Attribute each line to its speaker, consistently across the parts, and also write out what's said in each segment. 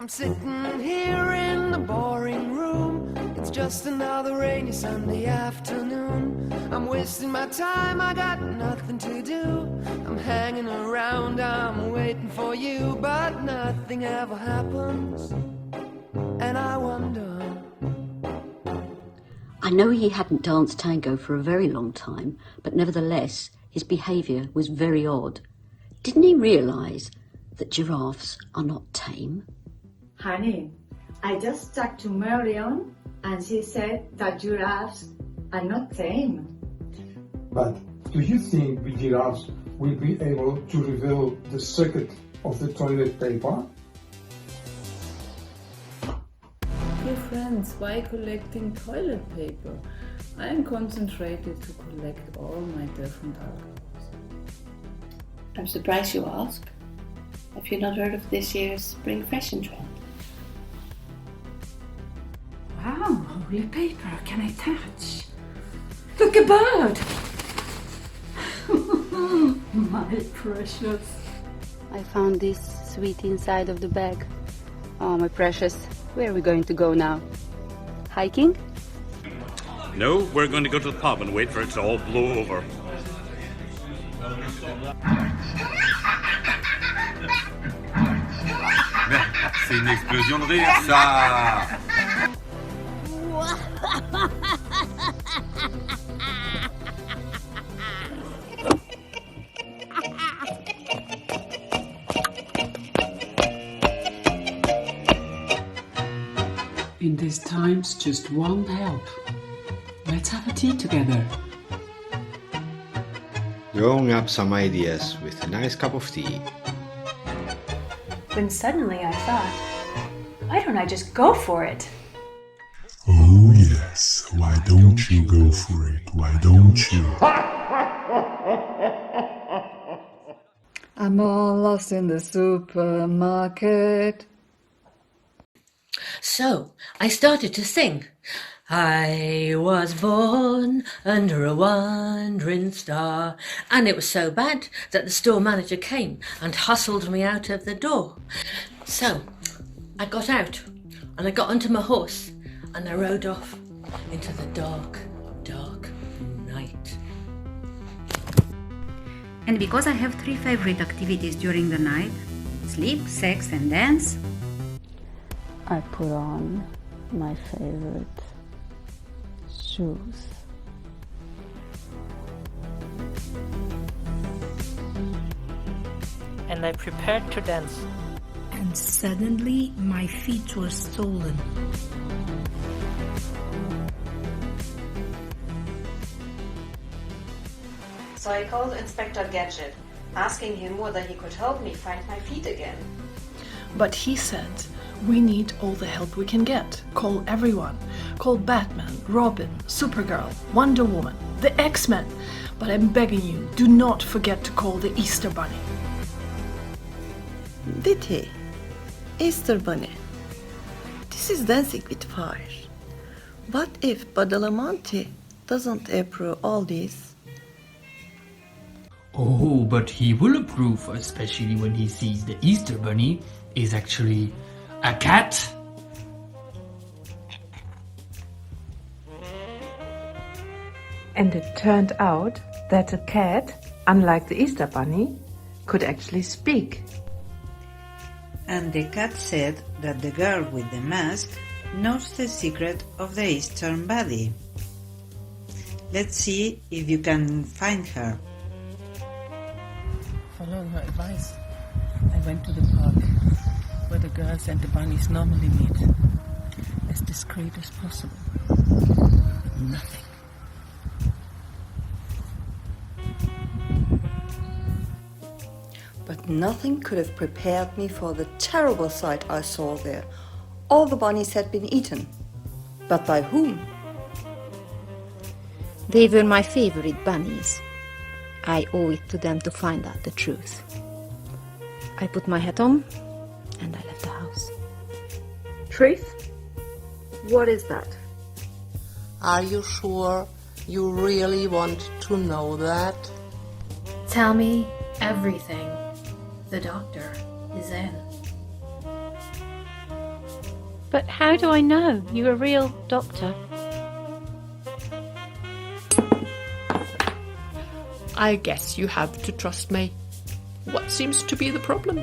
Speaker 1: I'm sitting here in the boring room. It's just another rainy Sunday afternoon. I'm wasting my time, I got nothing to do. I'm hanging around, I'm waiting for you, but nothing ever happens, and I wonder.
Speaker 2: I know he hadn't danced tango for a very long time, but nevertheless, his behaviour was very odd. Didn't he realise that giraffes are not tame?
Speaker 3: Honey, I just talked to Marion and she said that giraffes are not tame.
Speaker 4: But do you think the giraffes will be able to reveal the secret of the toilet paper?
Speaker 5: Dear friends, why collecting toilet paper? I am concentrated to collect all my different alcohols.
Speaker 6: I'm surprised you ask. Have you not heard of this year's spring fashion trend?
Speaker 7: Wow, holy paper, can I touch? Look, a bird! My precious.
Speaker 8: I found this sweet inside of the bag. Oh, my precious. Where are we going to go now? Hiking?
Speaker 9: No, we're going to go to the pub and wait for it to all blow over. C'est une explosion de rire, ça!
Speaker 7: In these times, just one help. Let's have a tea together.
Speaker 10: Drawing up some ideas with a nice cup of tea.
Speaker 11: When suddenly I thought, why don't I just go for it?
Speaker 12: Oh yes, why don't you go for it? Why don't you?
Speaker 5: I'm all lost in the supermarket.
Speaker 13: So I started to sing. I was born under a wandering star. And it was so bad that the store manager came and hustled me out of the door. So I got out and I got onto my horse and I rode off into the dark, dark night.
Speaker 14: And because I have 3 favorite activities during the night, sleep, sex and dance,
Speaker 8: I put on my favorite shoes.
Speaker 15: And I prepared to dance.
Speaker 16: And suddenly my feet were stolen.
Speaker 17: So I called Inspector Gadget, asking him whether he could help me find my feet again.
Speaker 18: But he said, we need all the help we can get. Call everyone. Call Batman, Robin, Supergirl, Wonder Woman, the X-Men. But I'm begging you, do not forget to call the Easter Bunny.
Speaker 19: Did he? Easter Bunny. This is dancing with fire. What if Badalamenti doesn't approve all this?
Speaker 20: Oh, but he will approve, especially when he sees the Easter Bunny is actually a cat.
Speaker 7: And it turned out that the cat, unlike the Easter Bunny, could actually speak.
Speaker 3: And the cat said that the girl with the mask knows the secret of the Easter Bunny. Let's see if you can find her.
Speaker 5: Following her advice, I went to the park where the girls and the bunnies normally meet, as discreet as possible. Nothing.
Speaker 19: But nothing could have prepared me for the terrible sight I saw there. All the bunnies had been eaten. But by whom?
Speaker 5: They were my favorite bunnies. I owe it to them to find out the truth. I put my hat on and I left the house.
Speaker 7: Truth? What is that?
Speaker 15: Are you sure you really want to know that?
Speaker 4: Tell me everything. The doctor is in.
Speaker 11: But how do I know you're a real doctor?
Speaker 21: I guess you have to trust me. What seems to be the problem?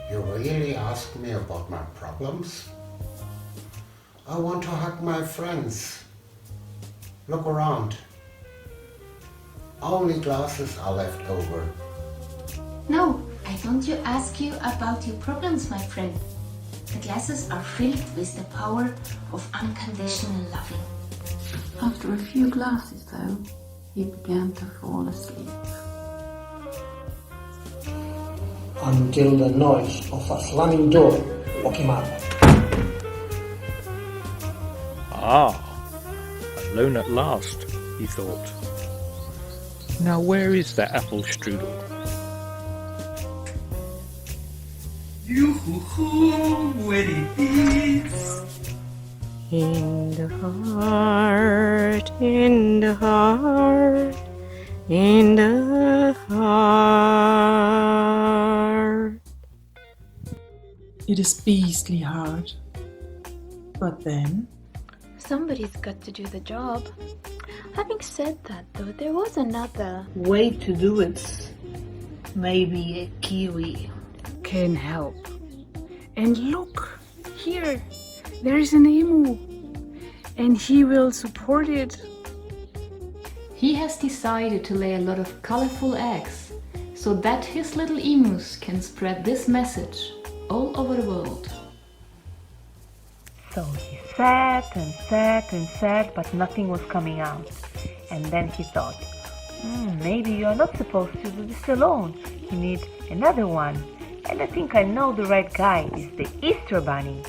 Speaker 22: You really ask me about my problems? I want to hug my friends. Look around. Only glasses are left over.
Speaker 23: No, I don't ask you about your problems, my friend. The glasses are filled with the power of unconditional loving.
Speaker 6: After a few glasses, though, he began to fall asleep.
Speaker 24: Until the noise of a slamming door woke him up.
Speaker 25: Ah, alone at last, he thought. Now where is that apple strudel?
Speaker 3: Yoo-hoo-hoo, when it beats.
Speaker 26: In the heart, in the heart, in the heart.
Speaker 27: It is beastly hard. But then...
Speaker 28: Somebody's got to do the job. Having said that, though, there was another
Speaker 27: way to do it. Maybe a kiwi
Speaker 16: can help. And look, here, there is an emu, and he will support it.
Speaker 29: He has decided to lay a lot of colorful eggs, so that his little emus can spread this message all over the world.
Speaker 30: So he sat and sat and sat, but nothing was coming out. And then he thought, maybe you are not supposed to do this alone. You need another one. And I think I know the right guy. It's the Easter Bunny.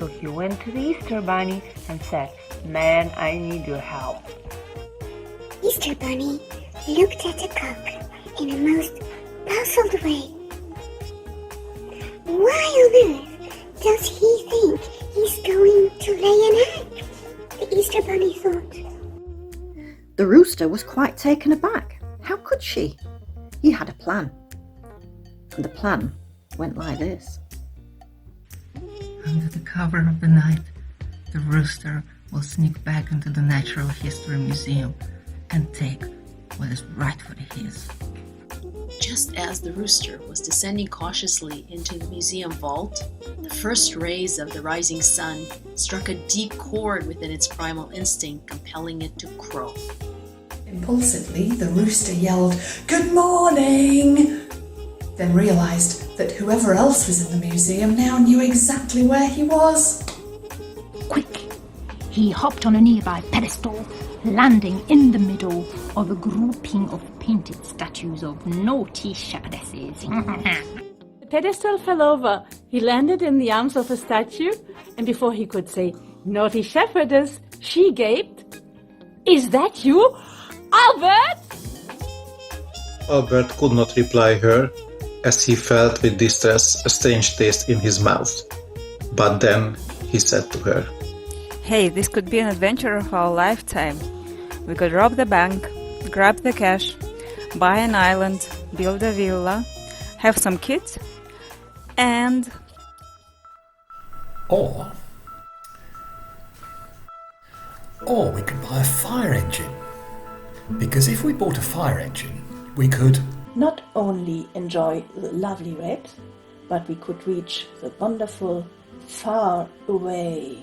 Speaker 30: So he went to the Easter Bunny and said, man, I need your help.
Speaker 31: Easter Bunny looked at the cock in a most puzzled way. Why on earth does he think he's going to lay an egg? The Easter Bunny thought.
Speaker 32: The rooster was quite taken aback. How could she? He had a plan. And the plan went like this.
Speaker 33: Under the cover of the night, the rooster will sneak back into the Natural History Museum and take what is rightfully his.
Speaker 34: Just as the rooster was descending cautiously into the museum vault, the first rays of the rising sun struck a deep chord within its primal instinct, compelling it to crow.
Speaker 35: Impulsively, the rooster yelled, "Good morning!" Then realized that whoever else was in the museum now knew exactly where he was.
Speaker 16: Quick! He hopped on a nearby pedestal, landing in the middle of a grouping of painted statues of naughty shepherdesses.
Speaker 36: The pedestal fell over. He landed in the arms of a statue, and before he could say, "Naughty shepherdess," she gaped. "Is that you, Albert?"
Speaker 37: Albert could not reply her, as he felt with distress a strange taste in his mouth. But then he said to her,
Speaker 38: "Hey, this could be an adventure of our lifetime. We could rob the bank, grab the cash, buy an island, build a villa, have some kids, and..."
Speaker 39: Or we could buy a fire engine. Because if we bought a fire engine, we could
Speaker 5: not only enjoy the lovely red, but we could reach the wonderful far away.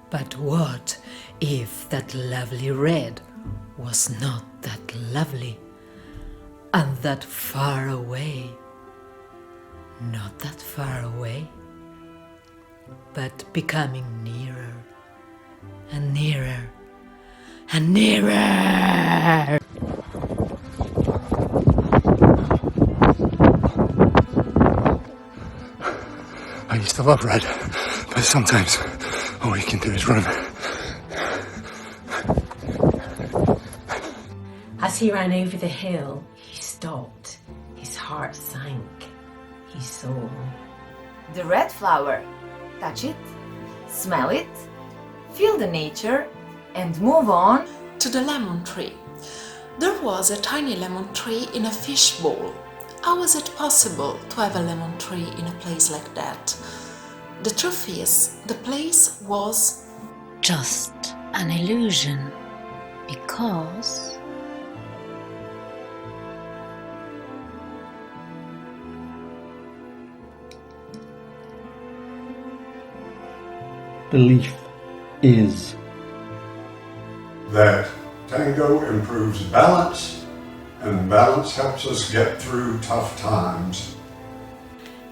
Speaker 40: But what if that lovely red was not that lovely, and that far away, not that far away, but becoming nearer and nearer and nearer?
Speaker 12: I used to love red, but sometimes all you can do is run.
Speaker 13: As he ran over the hill, he stopped. His heart sank. He saw
Speaker 41: the red flower. Touch it, smell it, feel the nature, and move on
Speaker 42: to the lemon tree. There was a tiny lemon tree in a fish bowl.
Speaker 1: How was it possible to have a lemon tree in a place like that? The truth is, the place was
Speaker 2: just an illusion, because
Speaker 3: belief is
Speaker 4: that tango improves balance, and balance helps us get through tough times.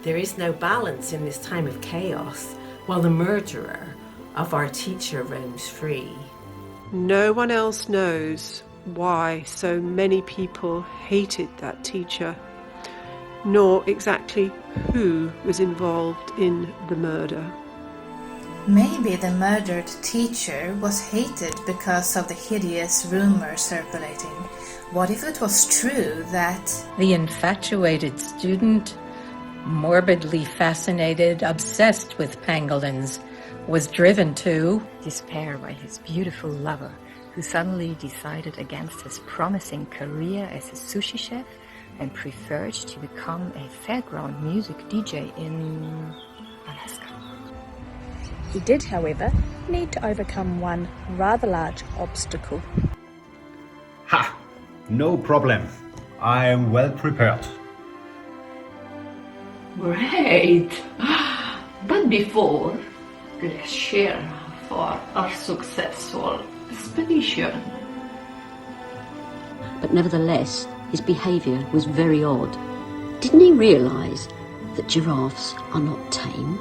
Speaker 6: There is no balance in this time of chaos, while the murderer of our teacher roams free.
Speaker 7: No one else knows why so many people hated that teacher, nor exactly who was involved in the murder.
Speaker 8: Maybe the murdered teacher was hated because of the hideous rumor circulating. What if it was true that
Speaker 9: the infatuated student, morbidly fascinated, obsessed with pangolins, was driven to
Speaker 10: despair by his beautiful lover, who suddenly decided against his promising career as a sushi chef and preferred to become a fairground music DJ in Alaska.
Speaker 11: He did, however, need to overcome one rather large obstacle.
Speaker 14: Ha! No problem. I am well prepared.
Speaker 29: Great! But before, let's share for our successful expedition.
Speaker 15: But nevertheless, his behaviour was very odd. Didn't he realise that giraffes are not tame?